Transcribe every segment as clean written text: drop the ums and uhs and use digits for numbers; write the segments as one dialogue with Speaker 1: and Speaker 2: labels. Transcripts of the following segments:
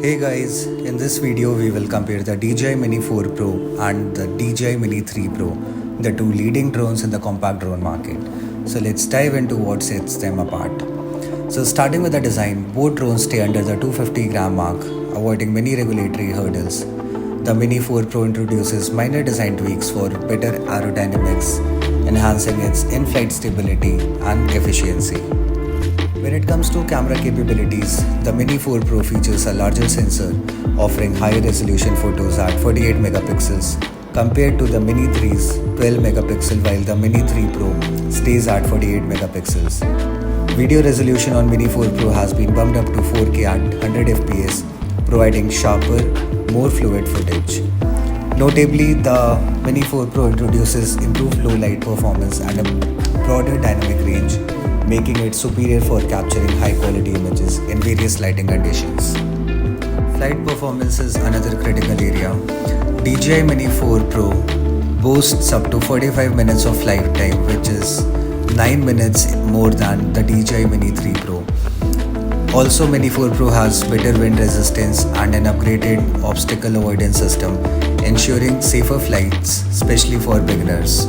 Speaker 1: Hey guys, in this video we will compare the DJI Mini 4 Pro and the DJI Mini 3 Pro, the two leading drones in the compact drone market. So let's dive into what sets them apart. So starting with the design, both drones stay under the 250 gram mark, avoiding many regulatory hurdles. The Mini 4 Pro introduces minor design tweaks for better aerodynamics, enhancing its in-flight stability and efficiency. When it comes to camera capabilities, the Mini 4 Pro features a larger sensor, offering higher resolution photos at 48 megapixels compared to the Mini 3's 12 megapixel, while the Mini 3 Pro stays at 48 megapixels. Video resolution on Mini 4 Pro has been bumped up to 4K at 100 fps, providing sharper, more fluid footage. Notably, the Mini 4 Pro introduces improved low light performance and a broader dynamic range, making it superior for capturing high-quality images in various lighting conditions. Flight performance is another critical area. DJI Mini 4 Pro boasts up to 45 minutes of flight time, which is 9 minutes more than the DJI Mini 3 Pro. Also, Mini 4 Pro has better wind resistance and an upgraded obstacle avoidance system, ensuring safer flights, especially for beginners.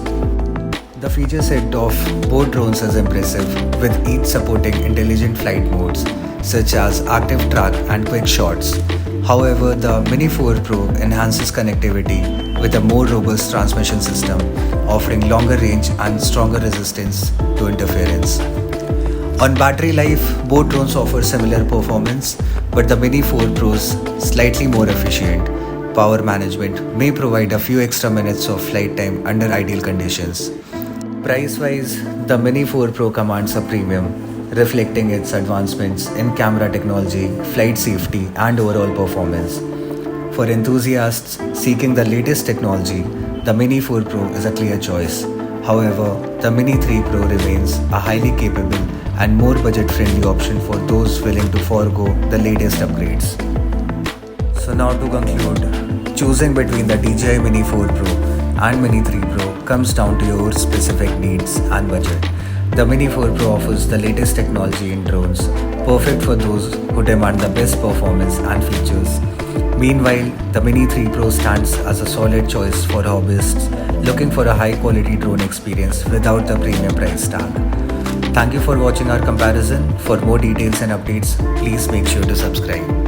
Speaker 1: The feature set of both drones is impressive, with each supporting intelligent flight modes such as active track and quick shots. However, the Mini 4 Pro enhances connectivity with a more robust transmission system, offering longer range and stronger resistance to interference. On battery life, both drones offer similar performance, but the Mini 4 Pro's slightly more efficient. Power management may provide a few extra minutes of flight time under ideal conditions. Price-wise, the Mini 4 Pro commands a premium, reflecting its advancements in camera technology, flight safety, and overall performance. For enthusiasts seeking the latest technology, the Mini 4 Pro is a clear choice. However, the Mini 3 Pro remains a highly capable and more budget-friendly option for those willing to forego the latest upgrades. So now to conclude, choosing between the DJI Mini 4 Pro and Mini 3 Pro comes down to your specific needs and budget. The Mini 4 Pro offers the latest technology in drones, perfect for those who demand the best performance and features. Meanwhile, the Mini 3 Pro stands as a solid choice for hobbyists looking for a high-quality drone experience without the premium price tag. Thank you for watching our comparison. For more details and updates, please make sure to subscribe.